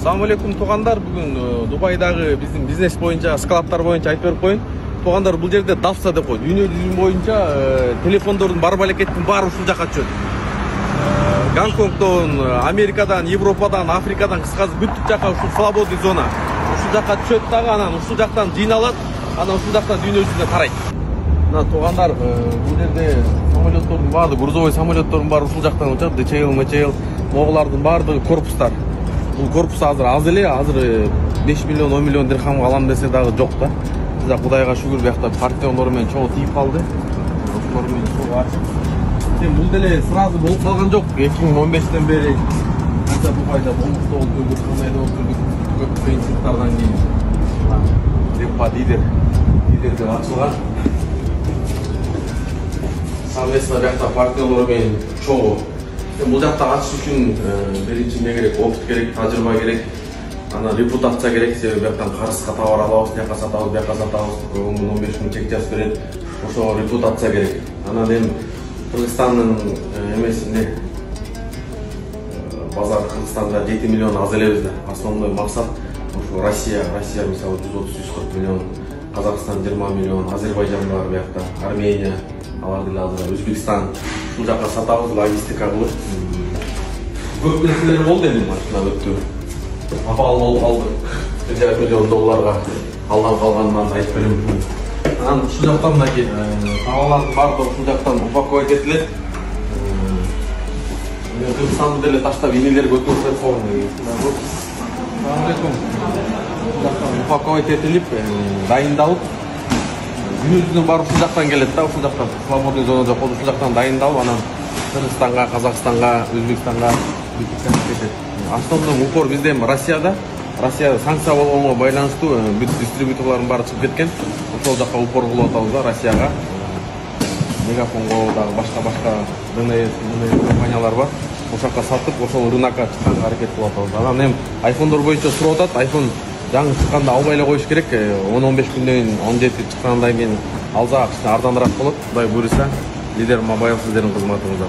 Assalamu alaikum туугандар. Бүгүн Дубайдагы биздин бизнес боюнча, складтар боюнча айтып берип коеюн. Туугандар, бул жерде Давса деп коет. Дүйнө жүзү боюнча телефондордун бар балекеттин баары ушул жака түшөт. Гонконгдон, Америкадан, Европадан, Африкадан кыскасы бүт жака ушул свободный зона. Ушул жака түшөт дагы, анан ушул жактан жыйналат, анан ушул жактан дүйнө жүзүнө тарайт. Мына туугандар, бул жерде самолеттордун баары, грузовой самолеттордун баары ушул жактан учат. ДЧЛ, моголардын баардыгы корпустар. Бул корпус азыр аз эле, азыр 5 миллион, 10 миллион дирхамга алам десе дагы жок да. Биз да Кудайга шүгүр биякта партнерлор менен чогуу тийип калды. Ошолор менен чогуу ачып. Бул деле сразу болуп калган жок. 2015-тен бери канча Дубайда болмукта болуп жүрдүк, кандай да болуп жүрдүк. Көп кыйынчылыктардан кийин Депа лидердер ачылган. Совместно биякта партнерлор менен чогуу. Бул жакта ачыш үчүн биринчи эмне керек? Опыт керек, тажрыйба керек, анан репутация керек. Себеби бияктан карызга товар алабыз, бияка сатабыз, бияка сатабыз. 10-15 миң чек жазып берет. Ошого репутация керек. Анан эми Кыргызстандын эмесинде базар Кыргызстанда 7 миллион аз элебиз да. Основной максат ошо Россия мисалы 130-140 миллион, Казакстан 20 миллион, Азербайжан бар биякта, Армения, алар деле азыр Өзбекстан. Ушул жака сатабыз, логистика кылып. Көп нерселер болду эми машина өттү. Апал болуп калды. 1 миллион долларга калганынан айтып берем. Анан ушул жактан да товарлардын баардыгы ушул жактан упаковать этилет. Кыргызстанды деле таштап инелерге өткөрүп койгон. Assalamu alaikum. Упаковать этилип, дайындалып, дүйнө баары ушул жактан келет да, ушул жактан свободный зона жок, ушул жактан дайындалып, анан Кыргызстанга, Казакстанга, Өзбекстанга кетет. Основной упор бизде эми Россияда санкция болгонго байланыштуу бүт дистрибьюторлордун баары чыгып кеткен. Ошол жака упор кылып атабыз да, Россияга. Мегафонго дагы башка компаниялар бар. Ошакка сатып, ошол рынокко чыкканга аракет кылып атабыз. Анан эми айфондор боюнча сурап атат. Айфон жаңы чыкканда албай эле коюш керек. 10-15 күндөн кийин 17 чыккандан кийин алсак арзаныраак болот. Кудай буйруса, Лидер Мобайл сиздердин кызматыңызда.